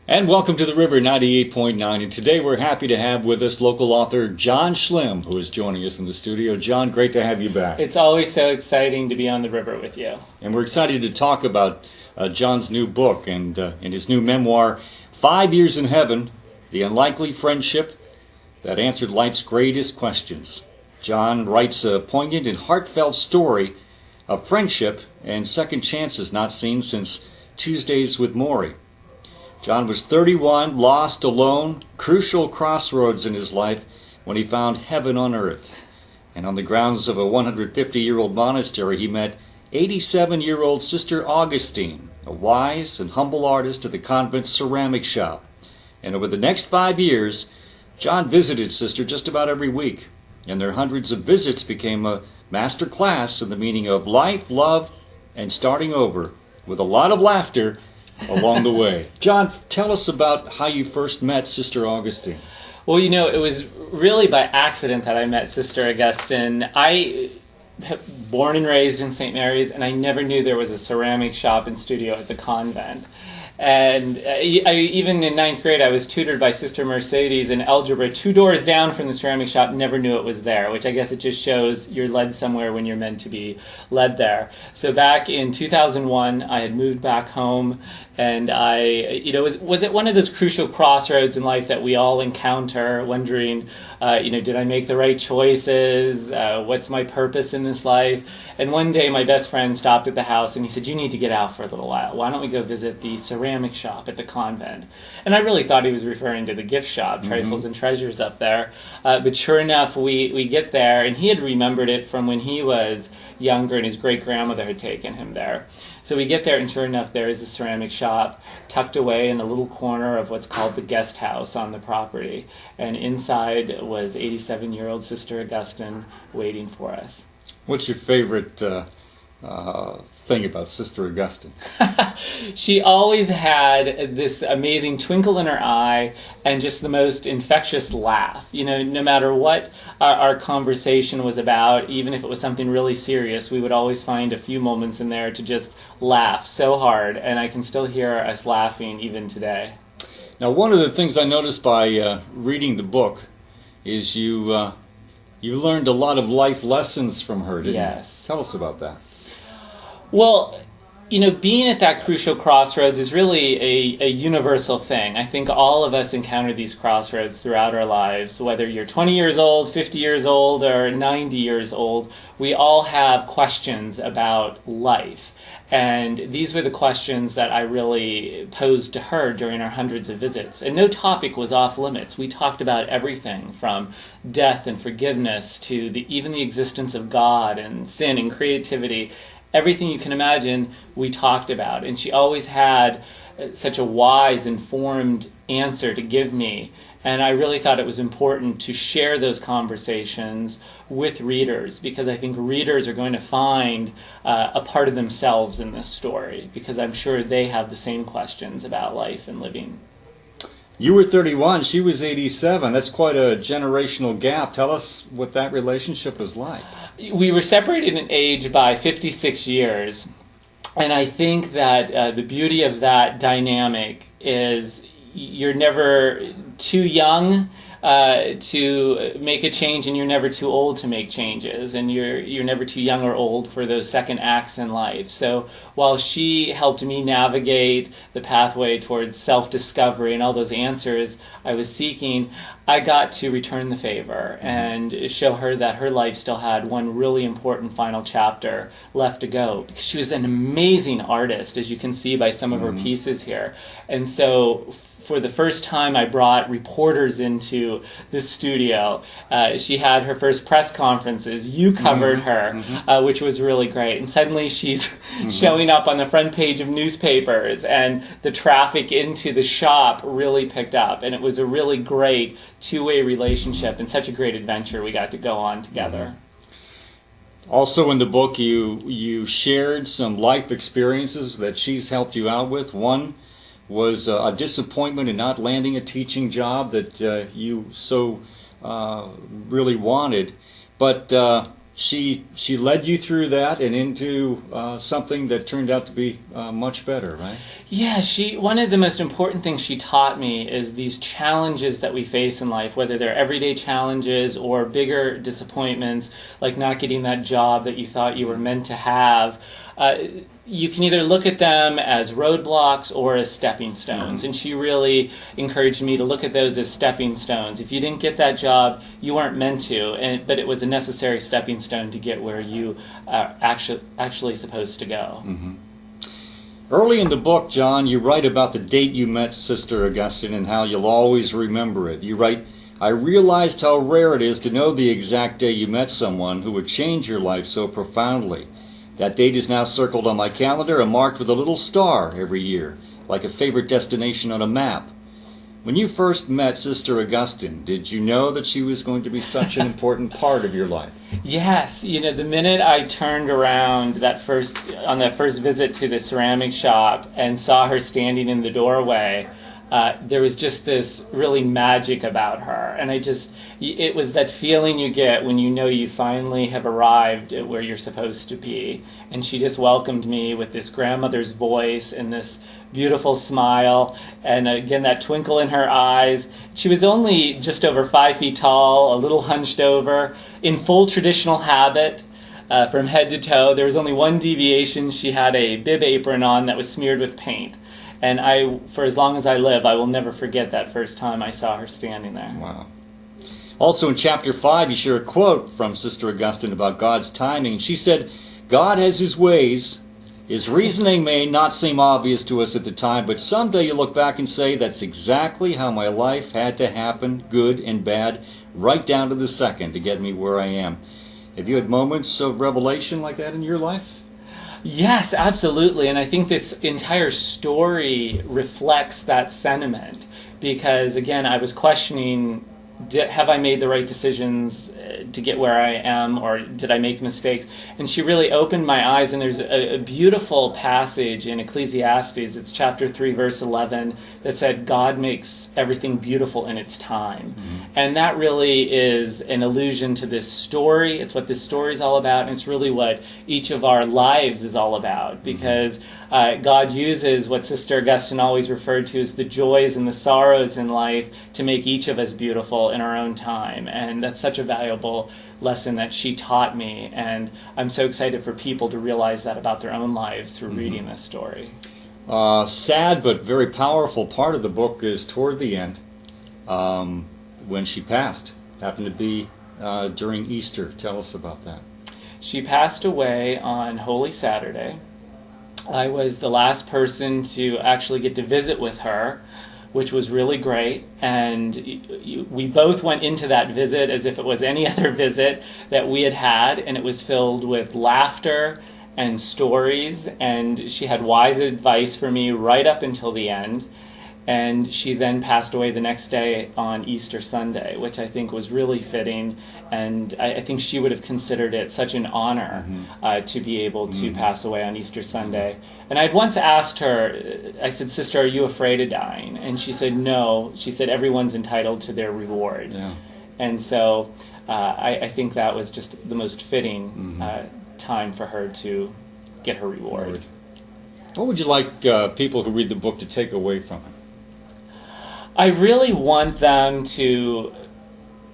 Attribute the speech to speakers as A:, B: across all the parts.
A: And welcome to the River 98.9. And today we're happy to have with us local author John Schlimm, who is joining us in the studio. John, great to have you back.
B: It's always so exciting to be on the river with you.
A: And we're excited to talk about John's new book and his new memoir, 5 Years in Heaven, The Unlikely Friendship That Answered Life's Greatest Questions. John writes a poignant and heartfelt story of friendship and second chances not seen since Tuesdays with Maury. John was 31, lost, alone, crucial crossroads in his life when he found heaven on earth. And on the grounds of a 150-year-old monastery, he met 87-year-old Sister Agustin, a wise and humble artist at the convent's ceramic shop. And over the next 5 years, John visited Sister just about every week, and their hundreds of visits became a master class in the meaning of life, love, and starting over, with a lot of laughter along the way. John, tell us about how you first met Sister Agustin.
B: Well, you know, it was really by accident that I met Sister Agustin. I born and raised in St. Mary's, and I never knew there was a ceramic shop and studio at the convent. And even in ninth grade, I was tutored by Sister Mercedes in algebra 2 doors down from the ceramic shop, never knew it was there, which I guess it just shows you're led somewhere when you're meant to be led there. So back in 2001, I had moved back home, and was it one of those crucial crossroads in life that we all encounter, wondering, did I make the right choices? What's my purpose in this life? And one day my best friend stopped at the house and he said, you need to get out for a little while. Why don't we go visit the ceramic shop at the convent? And I really thought he was referring to the gift shop, Trifles and Treasures up there. But sure enough, we get there, and he had remembered it from when he was younger and his great-grandmother had taken him there. So we get there, and sure enough, there is a ceramic shop tucked away in a little corner of what's called the guest house on the property. And inside was 87-year-old Sister Agustin waiting for us.
A: What's your favorite thing about Sister Agustin?
B: She always had this amazing twinkle in her eye and just the most infectious laugh. You know, no matter what our conversation was about, even if it was something really serious, we would always find a few moments in there to just laugh so hard, and I can still hear us laughing even today.
A: Now, one of the things I noticed by reading the book is you learned a lot of life lessons from her, didn't you?
B: Yes.
A: Tell us about that.
B: Well, you know, being at that crucial crossroads is really a universal thing. I think all of us encounter these crossroads throughout our lives, whether you're 20 years old, 50 years old, or 90 years old. We all have questions about life. And these were the questions that I really posed to her during our hundreds of visits. And no topic was off limits. We talked about everything from death and forgiveness to even the existence of God and sin and creativity. Everything you can imagine, we talked about. And she always had such a wise, informed answer to give me. And I really thought it was important to share those conversations with readers, because I think readers are going to find a part of themselves in this story, because I'm sure they have the same questions about life and living.
A: You were 31, she was 87. That's quite a generational gap. Tell us what that relationship was like.
B: We were separated in age by 56 years. And I think that the beauty of that dynamic is you're never too young to make a change, and you're never too old to make changes, and you're never too young or old for those second acts in life. So while she helped me navigate the pathway towards self-discovery and all those answers I was seeking, I got to return the favor and show her that her life still had one really important final chapter left to go, because she was an amazing artist, as you can see by some of her pieces here. And so for the first time, I brought reporters into the studio. She had her first press conferences. You covered her, which was really great. And suddenly she's showing up on the front page of newspapers, and the traffic into the shop really picked up. And it was a really great two-way relationship and such a great adventure we got to go on together.
A: Also in the book, you shared some life experiences that she's helped you out with. One was a disappointment in not landing a teaching job that you so really wanted. But she led you through that and into something that turned out to be much better, right?
B: Yeah, one of the most important things she taught me is these challenges that we face in life, whether they're everyday challenges or bigger disappointments, like not getting that job that you thought you were meant to have. You can either look at them as roadblocks or as stepping stones. And she really encouraged me to look at those as stepping stones. If you didn't get that job, you weren't meant to, but it was a necessary stepping stone to get where you are actually supposed to go.
A: Mm-hmm. Early in the book, John, you write about the date you met Sister Agustin and how you'll always remember it. You write, "I realized how rare it is to know the exact day you met someone who would change your life so profoundly. That date is now circled on my calendar and marked with a little star every year, like a favorite destination on a map." When you first met Sister Agustin, did you know that she was going to be such an important part of your life?
B: Yes, the minute I turned around on that first visit to the ceramic shop and saw her standing in the doorway, there was just this really magic about her. And it was that feeling you get when you know you finally have arrived at where you're supposed to be. And she just welcomed me with this grandmother's voice and this beautiful smile, and again, that twinkle in her eyes. She was only just over 5 feet tall, a little hunched over, in full traditional habit from head to toe. There was only one deviation. She had a bib apron on that was smeared with paint. And for as long as I live, I will never forget that first time I saw her standing there.
A: Wow. Also in chapter 5, you share a quote from Sister Agustin about God's timing. She said, "God has his ways. His reasoning may not seem obvious to us at the time, but someday you look back and say, that's exactly how my life had to happen, good and bad, right down to the second to get me where I am." Have you had moments of revelation like that in your life?
B: Yes, absolutely. And I think this entire story reflects that sentiment. Because, again, I was questioning, have I made the right decisions to get where I am, or did I make mistakes? And she really opened my eyes. And there's a beautiful passage in Ecclesiastes, it's chapter 3, verse 11, that said, God makes everything beautiful in its time. Mm-hmm. And that really is an allusion to this story. It's what this story is all about, and it's really what each of our lives is all about. Because God uses what Sister Agustin always referred to as the joys and the sorrows in life to make each of us beautiful in our own time. And that's such a valuable lesson that she taught me, and I'm so excited for people to realize that about their own lives through reading this story.
A: Sad but very powerful part of the book is toward the end, when she passed. Happened to be during Easter. Tell us about that.
B: She passed away on Holy Saturday. I was the last person to actually get to visit with her, which was really great, and we both went into that visit as if it was any other visit that we had, and it was filled with laughter and stories, and she had wise advice for me right up until the end. And she then passed away the next day on Easter Sunday, which I think was really fitting, and I think she would have considered it such an honor to be able to pass away on Easter Sunday. And I'd once asked her, I said, "Sister, are you afraid of dying?" And she said, "No." She said, "Everyone's entitled to their reward." Yeah. And so I think that was just the most fitting time for her to get her reward.
A: What would you like people who read the book to take away from it?
B: I really want them to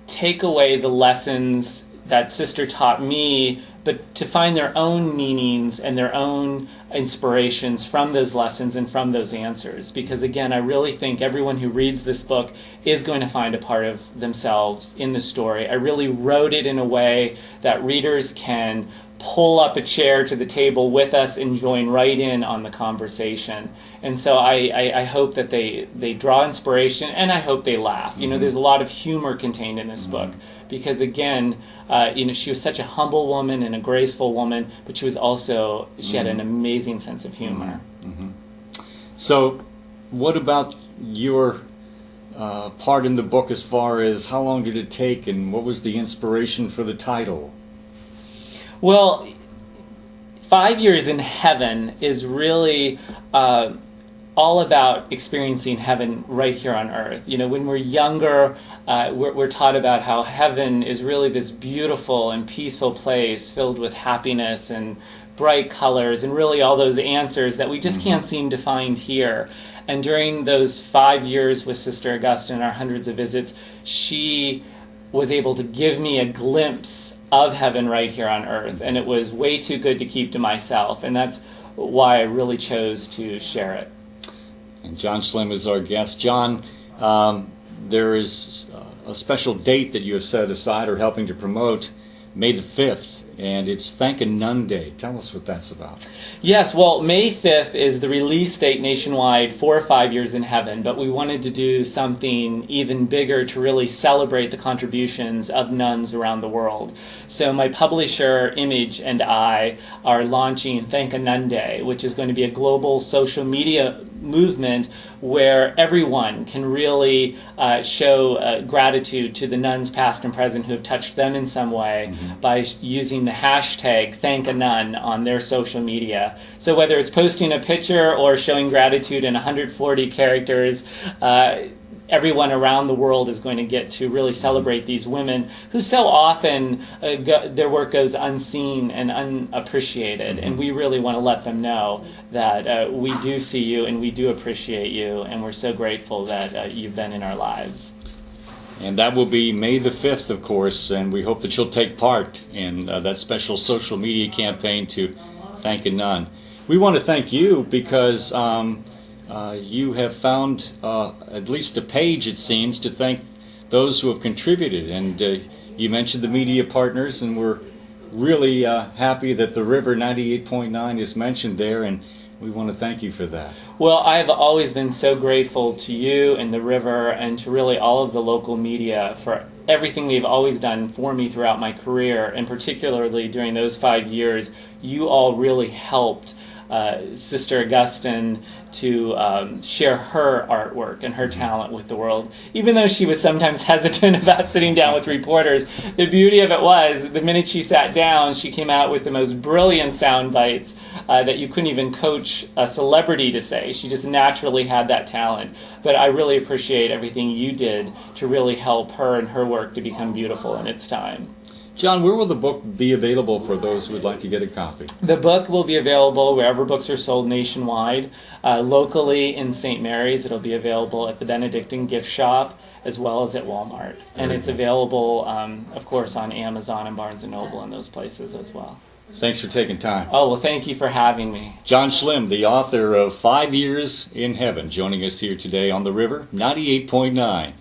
B: take away the lessons that Sister taught me, but to find their own meanings and their own inspirations from those lessons and from those answers. Because again, I really think everyone who reads this book is going to find a part of themselves in the story. I really wrote it in a way that readers can pull up a chair to the table with us and join right in on the conversation. And so I hope that they draw inspiration, and I hope they laugh. You know, there's a lot of humor contained in this book, because again, she was such a humble woman and a graceful woman, but she had an amazing sense of humor.
A: So what about your part in the book as far as how long did it take, and what was the inspiration for the title?
B: Well, 5 Years in Heaven is really all about experiencing heaven right here on earth. You know, when we're younger, we're taught about how heaven is really this beautiful and peaceful place filled with happiness and bright colors and really all those answers that we just can't seem to find here. And during those 5 years with Sister Agustin, our hundreds of visits, she was able to give me a glimpse of heaven right here on earth. And it was way too good to keep to myself. And that's why I really chose to share it.
A: And John Schlimm is our guest. John, there is a special date that you have set aside or helping to promote, May the 5th, and it's Thank a Nun Day. Tell us what that's about.
B: Yes, well, May 5th is the release date nationwide for 5 Years in Heaven, but we wanted to do something even bigger to really celebrate the contributions of nuns around the world. So my publisher, Image, and I are launching Thank a Nun Day, which is going to be a global social media movement where everyone can really show gratitude to the nuns past and present who have touched them in some way by using the hashtag #ThankANun on their social media. So whether it's posting a picture or showing gratitude in 140 characters, everyone around the world is going to get to really celebrate these women who so often their work goes unseen and unappreciated. And we really want to let them know that we do see you and we do appreciate you, and we're so grateful that you've been in our lives.
A: And that will be May the 5th, of course, and we hope that you'll take part in that special social media campaign to thank a nun. We want to thank you because you have found at least a page, it seems, to thank those who have contributed. And you mentioned the media partners, and we're really happy that the River 98.9 is mentioned there, and we want to thank you for that.
B: Well, I've always been so grateful to you and the River and to really all of the local media for everything they've always done for me throughout my career, and particularly during those 5 years. You all really helped Sister Agustin to share her artwork and her talent with the world. Even though she was sometimes hesitant about sitting down with reporters, the beauty of it was the minute she sat down, she came out with the most brilliant sound bites that you couldn't even coach a celebrity to say. She just naturally had that talent. But I really appreciate everything you did to really help her and her work to become beautiful in its time.
A: John, where will the book be available for those who would like to get a copy?
B: The book will be available wherever books are sold nationwide. Locally in St. Mary's, it'll be available at the Benedictine gift shop as well as at Walmart. And it's available, of course, on Amazon and Barnes & Noble and those places as well.
A: Thanks for taking time.
B: Oh, well, thank you for having me.
A: John Schlimm, the author of 5 Years in Heaven, joining us here today on the River 98.9.